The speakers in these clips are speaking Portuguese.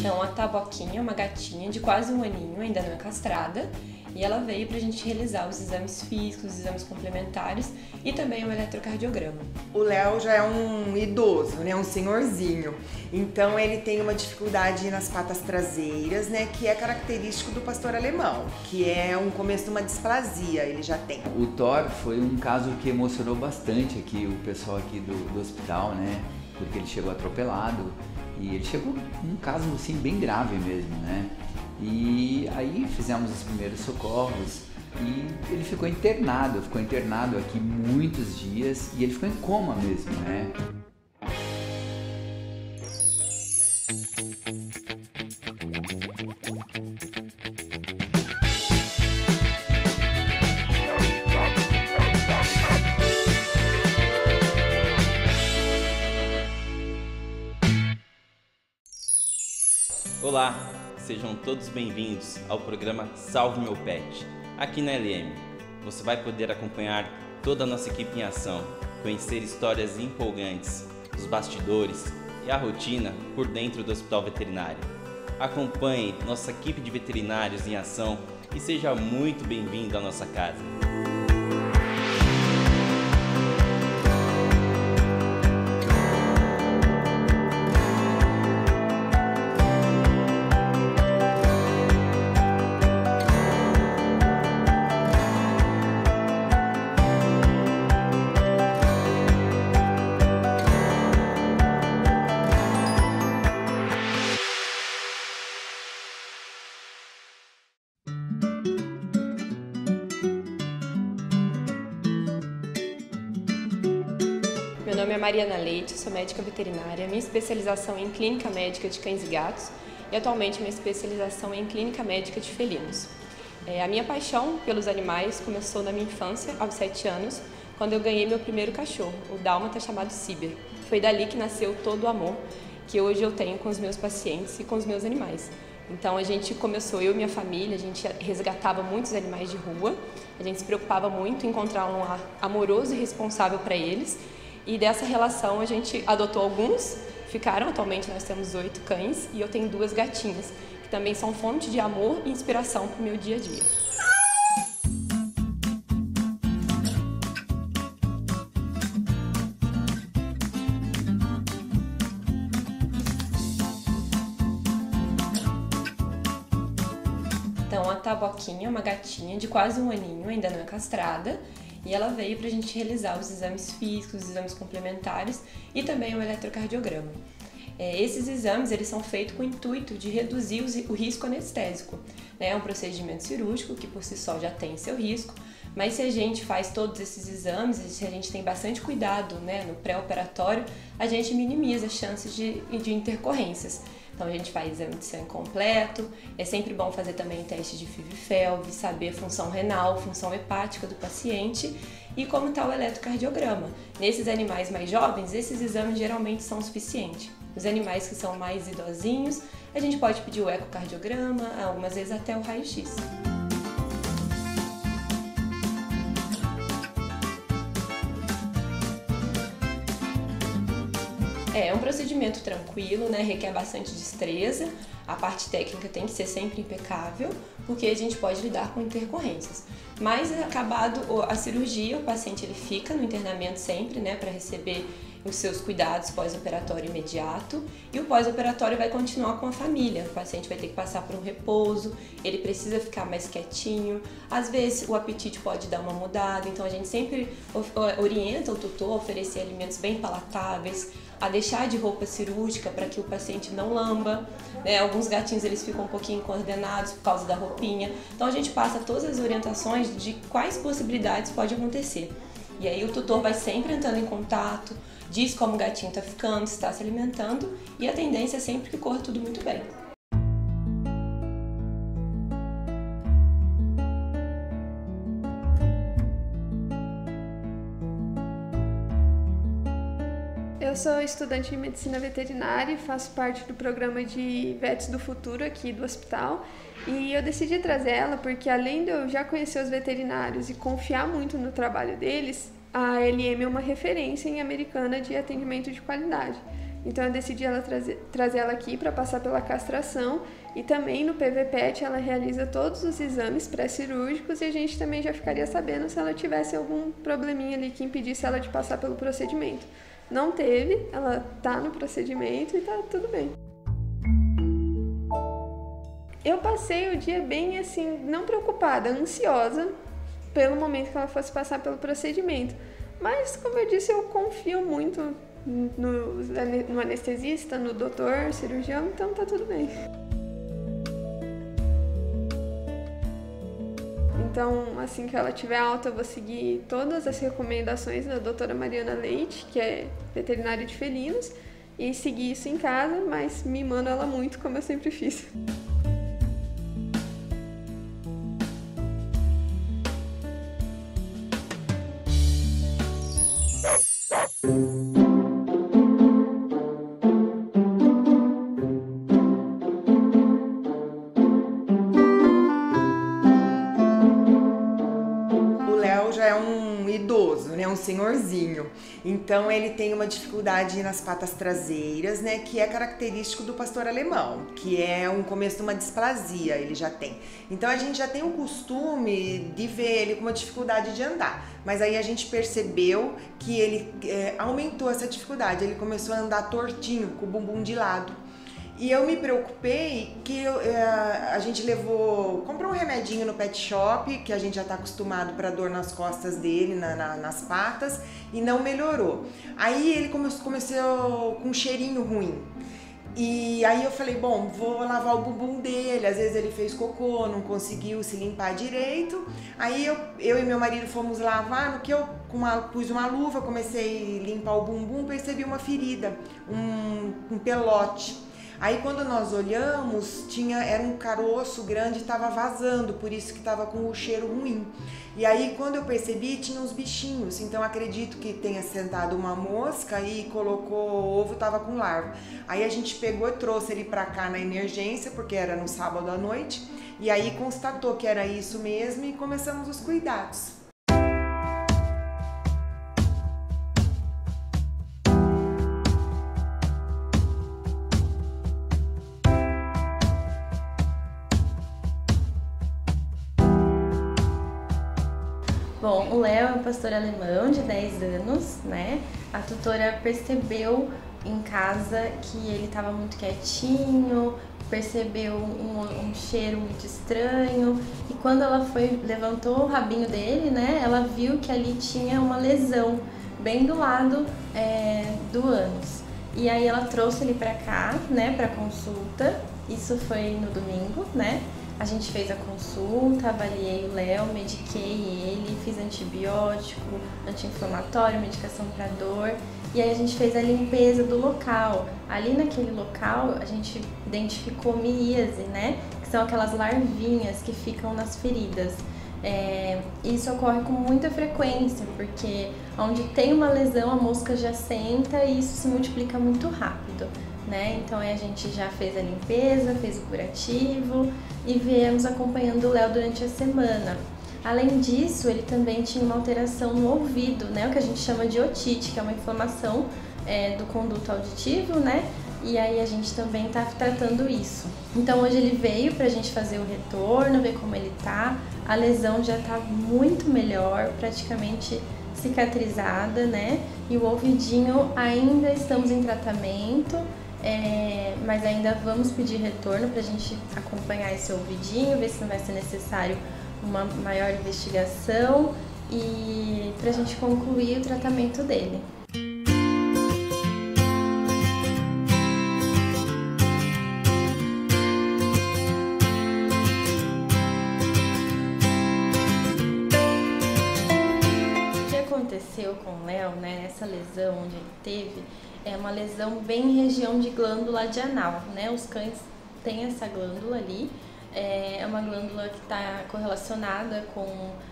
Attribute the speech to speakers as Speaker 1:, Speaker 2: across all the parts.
Speaker 1: Então, a Taboquinha é uma gatinha de quase 1 aninho, ainda não é castrada, e ela veio pra gente realizar os exames físicos, os exames complementares e também o eletrocardiograma.
Speaker 2: O Léo já é um idoso, né, um senhorzinho, então ele tem uma dificuldade nas patas traseiras, né, que é característico do pastor alemão, que é um começo de uma displasia, ele já tem.
Speaker 3: O Thor foi um caso que emocionou bastante aqui o pessoal aqui do hospital, né, porque ele chegou atropelado e ele chegou num caso assim bem grave mesmo, né. E aí fizemos os primeiros socorros e ele ficou internado aqui muitos dias e ele ficou em coma mesmo, né?
Speaker 4: Olá, sejam todos bem-vindos ao programa Salve Meu Pet. Aqui na LM, você vai poder acompanhar toda a nossa equipe em ação, conhecer histórias empolgantes, os bastidores e a rotina por dentro do Hospital Veterinário. Acompanhe nossa equipe de veterinários em ação e seja muito bem-vindo à nossa casa.
Speaker 1: Meu nome é Mariana Leite, sou médica veterinária, minha especialização é em clínica médica de cães e gatos e atualmente minha especialização é em clínica médica de felinos. A minha paixão pelos animais começou na minha infância, aos 7 anos, quando eu ganhei meu primeiro cachorro, o dálmata chamado Ciber. Foi dali que nasceu todo o amor que hoje eu tenho com os meus pacientes e com os meus animais. Então a gente começou, eu e minha família, a gente resgatava muitos animais de rua, a gente se preocupava muito em encontrar um lar amoroso e responsável para eles. E dessa relação a gente adotou alguns, ficaram, atualmente nós temos 8 cães e eu tenho 2 gatinhas, que também são fonte de amor e inspiração para o meu dia a dia. Então, a Taboquinha é uma gatinha de quase 1 aninho, ainda não é castrada, e ela veio para a gente realizar os exames físicos, os exames complementares e também o eletrocardiograma. Esses exames eles são feitos com o intuito de reduzir o risco anestésico. É um procedimento cirúrgico que por si só já tem seu risco, mas se a gente faz todos esses exames, se a gente tem bastante cuidado, né, no pré-operatório, a gente minimiza as chances de intercorrências. Então a gente faz exame de sangue completo, é sempre bom fazer também teste de FIV e FeLV, saber a função renal, função hepática do paciente e como está o eletrocardiograma. Nesses animais mais jovens, esses exames geralmente são suficientes. Os animais que são mais idosinhos, a gente pode pedir o ecocardiograma, algumas vezes até o raio-x. É um procedimento tranquilo, né? Requer bastante destreza, a parte técnica tem que ser sempre impecável, porque a gente pode lidar com intercorrências. Mas acabado a cirurgia, o paciente ele fica no internamento sempre, né, para receber os seus cuidados pós-operatório imediato, e o pós-operatório vai continuar com a família. O paciente vai ter que passar por um repouso, ele precisa ficar mais quietinho, às vezes o apetite pode dar uma mudada, então a gente sempre orienta o tutor a oferecer alimentos bem palatáveis, a deixar de roupa cirúrgica para que o paciente não lamba, né? Alguns gatinhos eles ficam um pouquinho coordenados por causa da roupinha, então a gente passa todas as orientações de quais possibilidades pode acontecer. E aí o tutor vai sempre entrando em contato, diz como o gatinho está ficando, está se alimentando, e a tendência é sempre que corra tudo muito bem.
Speaker 5: Eu sou estudante de medicina veterinária e faço parte do programa de Vets do Futuro aqui do hospital. E eu decidi trazer ela porque, além de eu já conhecer os veterinários e confiar muito no trabalho deles, a LM é uma referência em Americana de atendimento de qualidade. Então eu decidi trazer ela aqui para passar pela castração, e também no PVPET ela realiza todos os exames pré-cirúrgicos e a gente também já ficaria sabendo se ela tivesse algum probleminha ali que impedisse ela de passar pelo procedimento. Não teve, ela tá no procedimento e tá tudo bem. Eu passei o dia bem assim, não preocupada, ansiosa pelo momento que ela fosse passar pelo procedimento. Mas, como eu disse, eu confio muito no anestesista, no doutor, cirurgião, então tá tudo bem. Então, assim que ela estiver alta, eu vou seguir todas as recomendações da doutora Mariana Leite, que é veterinária de felinos, e seguir isso em casa, mas mimando ela muito, como eu sempre fiz.
Speaker 2: Um senhorzinho, então ele tem uma dificuldade nas patas traseiras, né, que é característico do pastor alemão, que é um começo de uma displasia, ele já tem. Então a gente já tem o costume de ver ele com uma dificuldade de andar, mas aí a gente percebeu que ele aumentou essa dificuldade, ele começou a andar tortinho, com o bumbum de lado. E eu me preocupei que a gente comprou um remedinho no pet shop, que a gente já está acostumado para dor nas costas dele, nas patas, e não melhorou. Aí ele começou com um cheirinho ruim. E aí eu falei, bom, vou lavar o bumbum dele, às vezes ele fez cocô, não conseguiu se limpar direito. Aí eu e meu marido fomos lavar, no que eu pus uma luva, comecei a limpar o bumbum, percebi uma ferida, um pelote. Aí quando nós olhamos, era um caroço grande e estava vazando, por isso que estava com o cheiro ruim. E aí quando eu percebi, tinha uns bichinhos, então acredito que tenha sentado uma mosca e colocou o ovo, estava com larva. Aí a gente pegou e trouxe ele para cá na emergência, porque era no sábado à noite, e aí constatou que era isso mesmo e começamos os cuidados.
Speaker 6: Bom, o Léo é um pastor alemão de 10 anos, né? A tutora percebeu em casa que ele estava muito quietinho, percebeu um cheiro muito estranho, e quando ela levantou o rabinho dele, né? Ela viu que ali tinha uma lesão bem do lado do ânus. E aí ela trouxe ele pra cá, né? Pra consulta. Isso foi no domingo, né? A gente fez a consulta, avaliei o Léo, mediquei ele, fiz antibiótico, anti-inflamatório, medicação para dor, e aí a gente fez a limpeza do local. Ali naquele local a gente identificou miíase, né? Que são aquelas larvinhas que ficam nas feridas. Isso ocorre com muita frequência, porque onde tem uma lesão a mosca já senta e isso se multiplica muito rápido, né? Então a gente já fez a limpeza, fez o curativo e viemos acompanhando o Léo durante a semana. Além disso, ele também tinha uma alteração no ouvido, né? O que a gente chama de otite, que é uma inflamação do conduto auditivo, né? E aí a gente também tá tratando isso. Então hoje ele veio pra gente fazer o retorno, ver como ele tá. A lesão já tá muito melhor, praticamente cicatrizada, né? E o ouvidinho ainda estamos em tratamento, mas ainda vamos pedir retorno pra gente acompanhar esse ouvidinho, ver se não vai ser necessário uma maior investigação e pra gente concluir o tratamento dele. Aconteceu com o Léo, né, essa lesão onde ele teve, é uma lesão bem em região de glândula de anal, né, os cães têm essa glândula ali, é uma glândula que está correlacionada com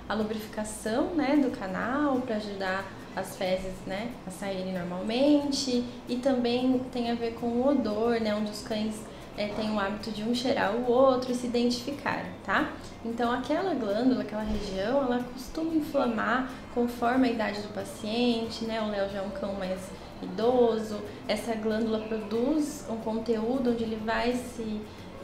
Speaker 6: a lubrificação, né, do canal, para ajudar as fezes, né, a saírem normalmente, e também tem a ver com o odor, né, onde os cães têm o hábito de um cheirar o outro e se identificar, tá? Então aquela glândula, aquela região, ela costuma inflamar conforme a idade do paciente, né? O Léo já é um cão mais idoso, essa glândula produz um conteúdo onde ele vai se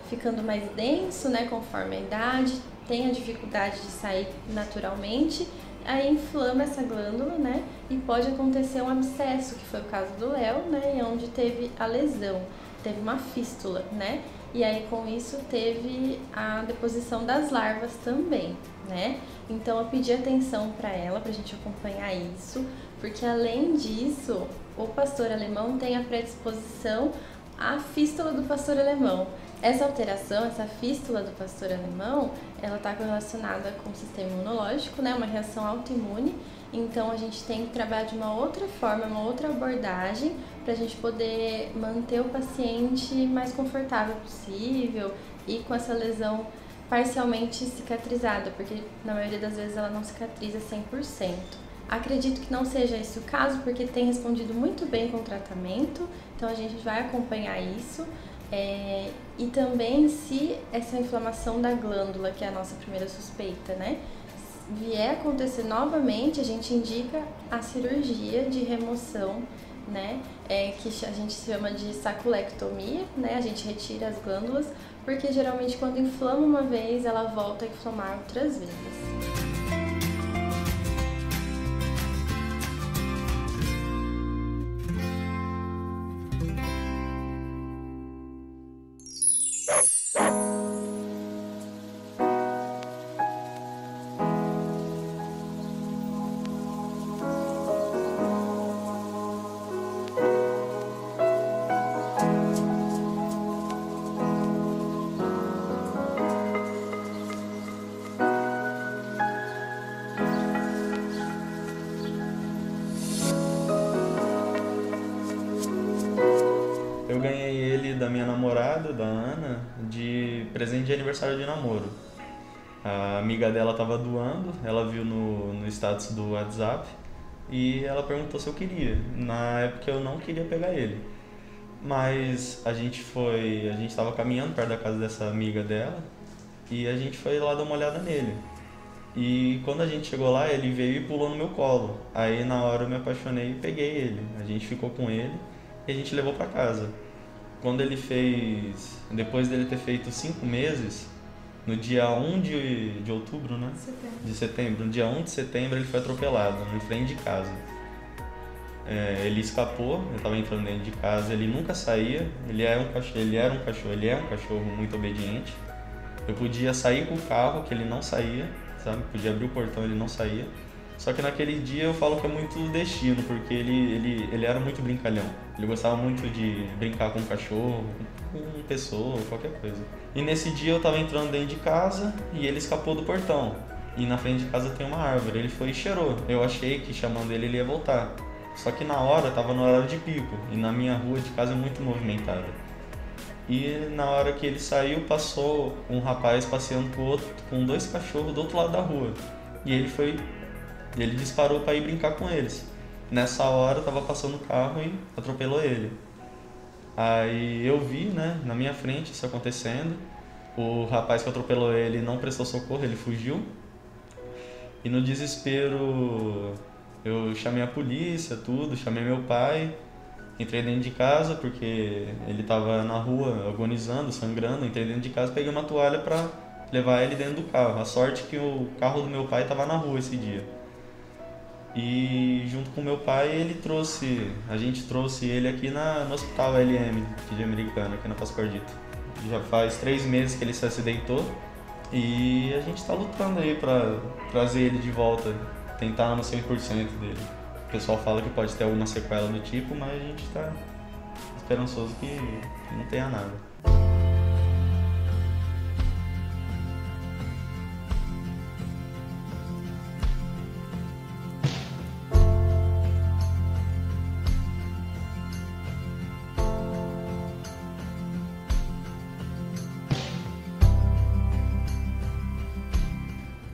Speaker 6: ficando mais denso, né, conforme a idade, tem a dificuldade de sair naturalmente, aí inflama essa glândula, né, e pode acontecer um abscesso, que foi o caso do Léo, né, onde teve a lesão, teve uma fístula, né, e aí com isso teve a deposição das larvas também, né. Então eu pedi atenção para ela, pra gente acompanhar isso, porque além disso, o pastor alemão tem a predisposição à fístula do pastor alemão. Essa alteração, essa fístula do pastor alemão, ela está correlacionada com o sistema imunológico, né? Uma reação autoimune. Então a gente tem que trabalhar de uma outra forma, uma outra abordagem, para a gente poder manter o paciente mais confortável possível e com essa lesão parcialmente cicatrizada, porque na maioria das vezes ela não cicatriza 100%. Acredito que não seja esse o caso, porque tem respondido muito bem com o tratamento, então a gente vai acompanhar isso. E também se essa inflamação da glândula, que é a nossa primeira suspeita, né, vier acontecer novamente, a gente indica a cirurgia de remoção, né, que a gente chama de saculectomia, né, a gente retira as glândulas, porque geralmente quando inflama uma vez, ela volta a inflamar outras vezes.
Speaker 7: Eu ganhei ele da minha namorada, da Ana, de presente de aniversário de namoro. A amiga dela estava doando, ela viu no status do WhatsApp e ela perguntou se eu queria. Na época eu não queria pegar ele, mas a gente estava caminhando perto da casa dessa amiga dela e a gente foi lá dar uma olhada nele. E quando a gente chegou lá, ele veio e pulou no meu colo. Aí na hora eu me apaixonei e peguei ele. A gente ficou com ele e a gente levou para casa. Quando ele fez, depois dele ter feito 5 meses, no dia 1 de outubro, né? De setembro. No dia 1 de setembro ele foi atropelado, em frente de casa. Ele escapou, eu estava entrando dentro de casa, ele nunca saía, ele é um cachorro muito obediente. Eu podia sair com o carro, que ele não saía, sabe? Podia abrir o portão, ele não saía. Só que naquele dia eu falo que é muito destino, porque ele era muito brincalhão. Ele gostava muito de brincar com cachorro, com pessoa, qualquer coisa. E nesse dia eu tava entrando dentro de casa e ele escapou do portão. E na frente de casa tem uma árvore, ele foi e cheirou. Eu achei que chamando ele ia voltar. Só que na hora, tava no horário de pico, e na minha rua de casa é muito movimentada. E na hora que ele saiu, passou um rapaz passeando com 2 cachorros do outro lado da rua. E ele disparou para ir brincar com eles. Nessa hora tava passando o carro e atropelou ele. Aí eu vi, né, na minha frente isso acontecendo. O rapaz que atropelou ele não prestou socorro, ele fugiu. E no desespero eu chamei a polícia, chamei meu pai. Entrei dentro de casa porque ele tava na rua agonizando, sangrando. Entrei dentro de casa, peguei uma toalha para levar ele dentro do carro. A sorte é que o carro do meu pai tava na rua esse dia. E junto com meu pai a gente trouxe ele aqui no hospital LM de Americana, aqui na Pascordito. Já faz 3 meses que ele se acidentou e a gente tá lutando aí para trazer ele de volta, tentar no 100% dele. O pessoal fala que pode ter alguma sequela do tipo, mas a gente tá esperançoso que não tenha nada.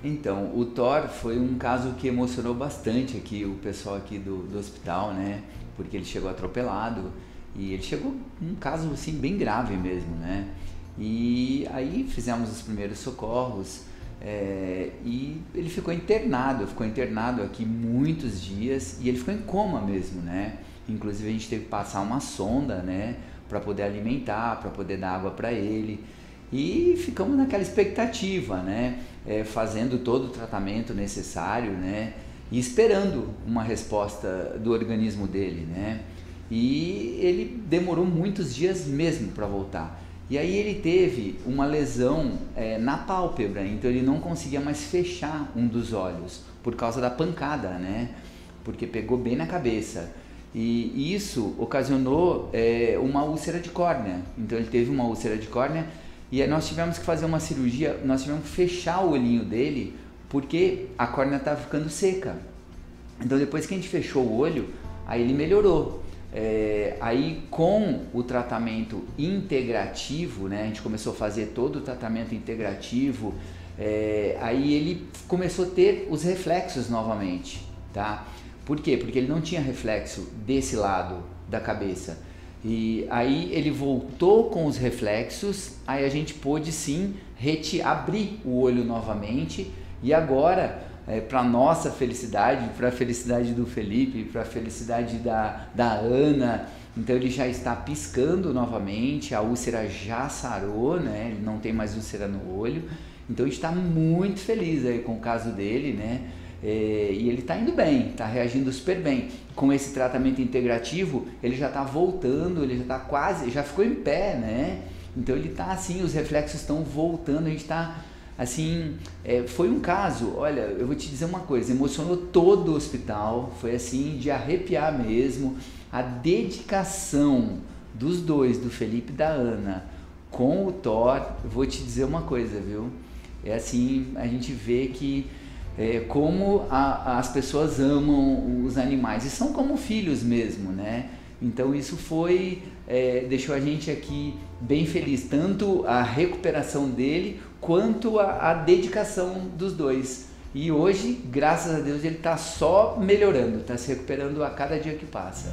Speaker 3: Então, o Thor foi um caso que emocionou bastante aqui o pessoal aqui do hospital, né? Porque ele chegou atropelado e ele chegou num caso assim bem grave mesmo, né? E aí fizemos os primeiros socorros e ele ficou internado aqui muitos dias e ele ficou em coma mesmo, né? Inclusive a gente teve que passar uma sonda, né, para poder alimentar, para poder dar água para ele. E ficamos naquela expectativa, né, fazendo todo o tratamento necessário, né, e esperando uma resposta do organismo dele, né. E ele demorou muitos dias mesmo para voltar. E aí ele teve uma lesão na pálpebra, então ele não conseguia mais fechar um dos olhos por causa da pancada, né? Porque pegou bem na cabeça. E isso ocasionou uma úlcera de córnea. Então ele teve uma úlcera de córnea e aí nós tivemos que fazer uma cirurgia, nós tivemos que fechar o olhinho dele porque a córnea estava ficando seca. Então depois que a gente fechou o olho, aí ele melhorou. Aí com o tratamento integrativo, né, a gente começou a fazer todo o tratamento integrativo, aí ele começou a ter os reflexos novamente, tá? Por quê? Porque ele não tinha reflexo desse lado da cabeça. E aí ele voltou com os reflexos, aí a gente pôde sim abrir o olho novamente e agora... para nossa felicidade, para a felicidade do Felipe, para a felicidade da Ana, então ele já está piscando novamente, a úlcera já sarou, né? Ele não tem mais úlcera no olho, então a gente está muito feliz aí com o caso dele, né? E ele está indo bem, está reagindo super bem. Com esse tratamento integrativo, ele já está voltando, ele já está quase, já ficou em pé, né? Então ele está assim, os reflexos estão voltando, a gente está... Assim, foi um caso, olha, eu vou te dizer uma coisa, emocionou todo o hospital, foi assim, de arrepiar mesmo, a dedicação dos dois, do Felipe e da Ana, com o Thor, eu vou te dizer uma coisa, viu, assim, a gente vê que como as pessoas amam os animais, e são como filhos mesmo, né, então isso deixou a gente aqui bem feliz, tanto a recuperação dele, quanto a dedicação dos dois. E hoje, graças a Deus, ele está só melhorando, está se recuperando a cada dia que passa.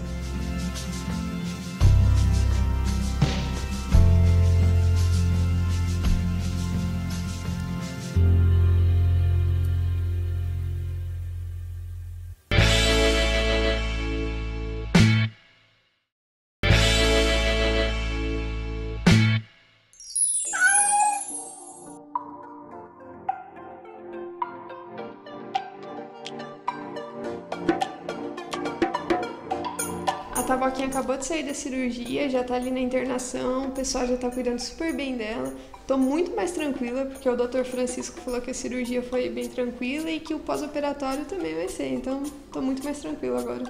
Speaker 5: A Taboquinha acabou de sair da cirurgia, já tá ali na internação, o pessoal já tá cuidando super bem dela. Tô muito mais tranquila, porque o Dr. Francisco falou que a cirurgia foi bem tranquila e que o pós-operatório também vai ser, então tô muito mais tranquila agora.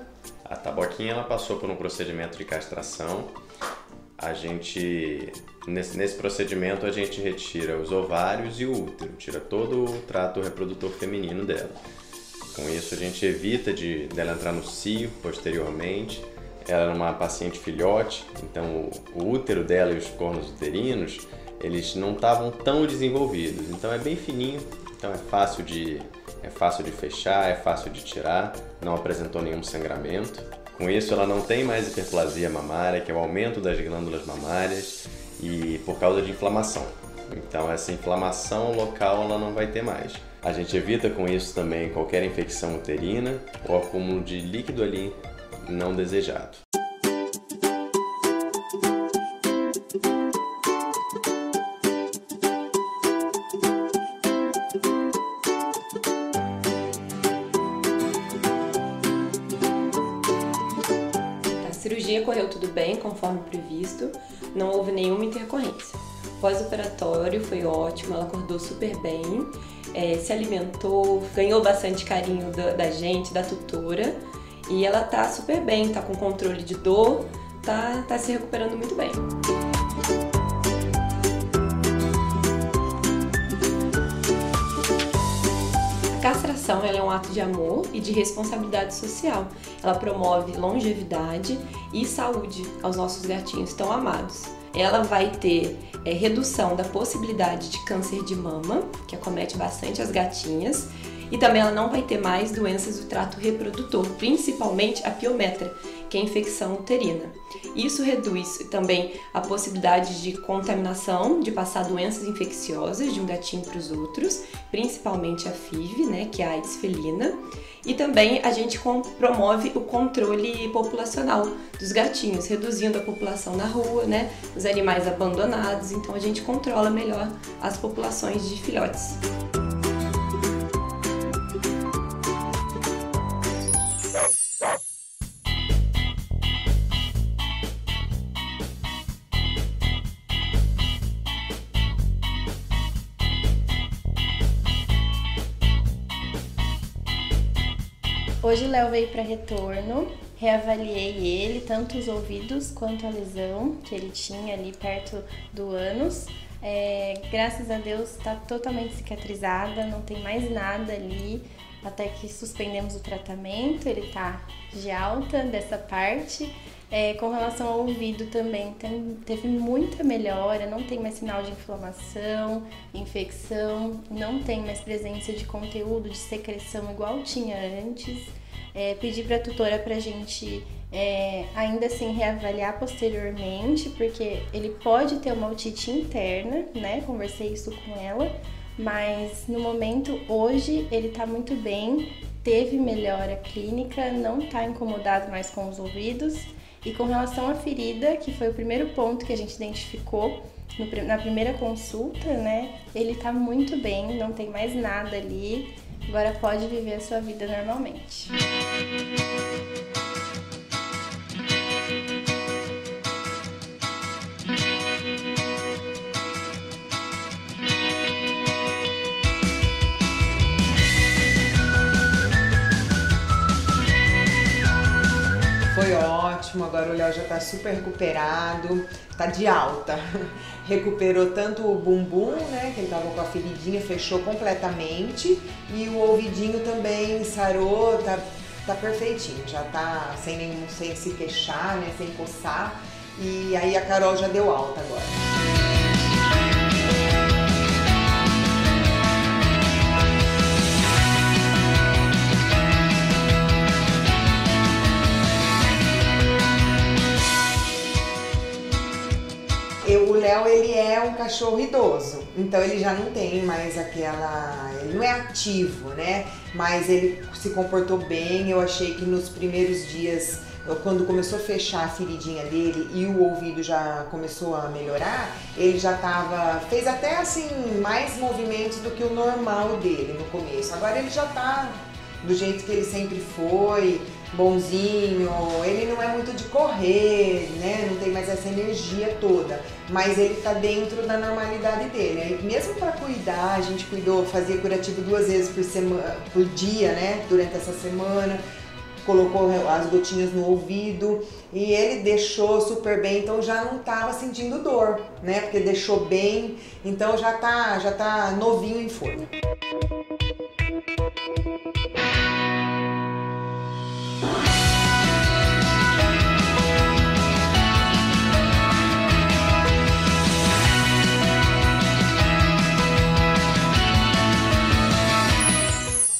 Speaker 8: A Taboquinha, ela passou por um procedimento de castração. Nesse procedimento, a gente retira os ovários e o útero, tira todo o trato reprodutor feminino dela. Com isso, a gente evita dela entrar no cio posteriormente. Ela era uma paciente filhote, então o útero dela e os cornos uterinos, eles não estavam tão desenvolvidos, então é bem fininho, então é fácil de fechar, é fácil de tirar, não apresentou nenhum sangramento. Com isso ela não tem mais hiperplasia mamária, que é o aumento das glândulas mamárias e por causa de inflamação. Então essa inflamação local ela não vai ter mais. A gente evita com isso também qualquer infecção uterina ou acúmulo de líquido ali não desejado.
Speaker 1: A cirurgia correu tudo bem, conforme previsto, não houve nenhuma intercorrência. Pós-operatório foi ótimo, ela acordou super bem, se alimentou, ganhou bastante carinho da gente, da tutora. E ela tá super bem, tá com controle de dor, tá se recuperando muito bem. A castração ela é um ato de amor e de responsabilidade social. Ela promove longevidade e saúde aos nossos gatinhos tão amados. Ela vai ter redução da possibilidade de câncer de mama, que acomete bastante as gatinhas, e também ela não vai ter mais doenças do trato reprodutor, principalmente a piometra, que é a infecção uterina. Isso reduz também a possibilidade de contaminação, de passar doenças infecciosas de um gatinho para os outros, principalmente a FIV, né, que é a AIDS felina. E também a gente promove o controle populacional dos gatinhos, reduzindo a população na rua, né, os animais abandonados. Então a gente controla melhor as populações de filhotes.
Speaker 6: Hoje o Léo veio para retorno, reavaliei ele, tanto os ouvidos quanto a lesão que ele tinha ali perto do ânus. Graças a Deus está totalmente cicatrizada, não tem mais nada ali, até que suspendemos o tratamento, ele está de alta dessa parte. Com relação ao ouvido também, teve muita melhora, não tem mais sinal de inflamação, infecção, não tem mais presença de conteúdo, de secreção igual tinha antes. Pedi para a tutora para a gente ainda assim reavaliar posteriormente, porque ele pode ter uma otite interna, né? Conversei isso com ela, mas no momento, hoje, ele está muito bem, teve melhora clínica, não está incomodado mais com os ouvidos. E com relação à ferida, que foi o primeiro ponto que a gente identificou na primeira consulta, né? Ele tá muito bem, não tem mais nada ali, agora pode viver a sua vida normalmente.
Speaker 2: Foi ótimo, agora o Léo já tá super recuperado, tá de alta. Recuperou tanto o bumbum, né, que ele tava com a feridinha, fechou completamente, e o ouvidinho também sarou, tá perfeitinho, já tá sem se queixar, né, sem coçar, e aí a Carol já deu alta agora. O Léo, ele é um cachorro idoso, então ele já não tem mais ele não é ativo, né? Mas ele se comportou bem. Eu achei que nos primeiros dias, quando começou a fechar a feridinha dele e o ouvido já começou a melhorar, ele já fez até assim mais movimentos do que o normal dele no começo. Agora ele já tá do jeito que ele sempre foi, bonzinho. Ele não é muito de correr, né? Não tem mais essa energia toda, mas ele tá dentro da normalidade dele. E mesmo para cuidar, a gente fazia curativo 2 vezes por dia, né? Durante essa semana, colocou as gotinhas no ouvido e ele deixou super bem, então já não tava sentindo dor, né? Porque deixou bem, então já tá novinho em forma.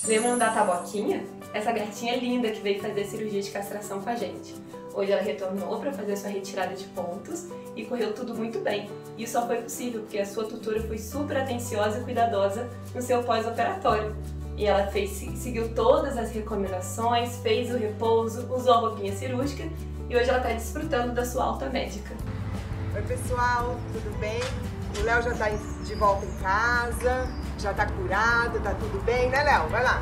Speaker 1: Veio mandar a Taboquinha, essa gatinha linda que veio fazer cirurgia de castração com a gente. Hoje ela retornou para fazer sua retirada de pontos e correu tudo muito bem. Isso só foi possível porque a sua tutora foi super atenciosa e cuidadosa no seu pós-operatório. E ela seguiu todas as recomendações, fez o repouso, usou a roupinha cirúrgica e hoje ela está desfrutando da sua alta médica.
Speaker 2: Oi pessoal, tudo bem? O Léo já tá de volta em casa, já tá curado, tá tudo bem, né Léo? Vai lá!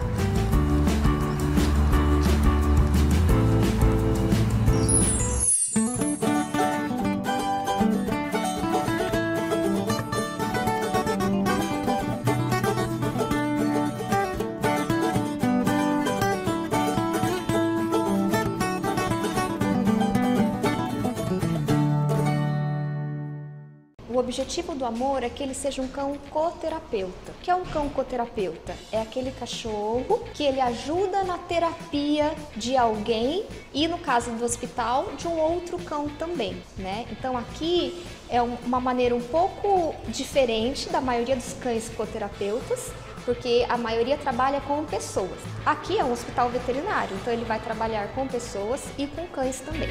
Speaker 9: O objetivo do Amor é que ele seja um cão coterapeuta. O que é um cão coterapeuta? É aquele cachorro que ele ajuda na terapia de alguém e, no caso do hospital, de um outro cão também, né? Então aqui é uma maneira um pouco diferente da maioria dos cães coterapeutas, porque a maioria trabalha com pessoas. Aqui é um hospital veterinário, então ele vai trabalhar com pessoas e com cães também.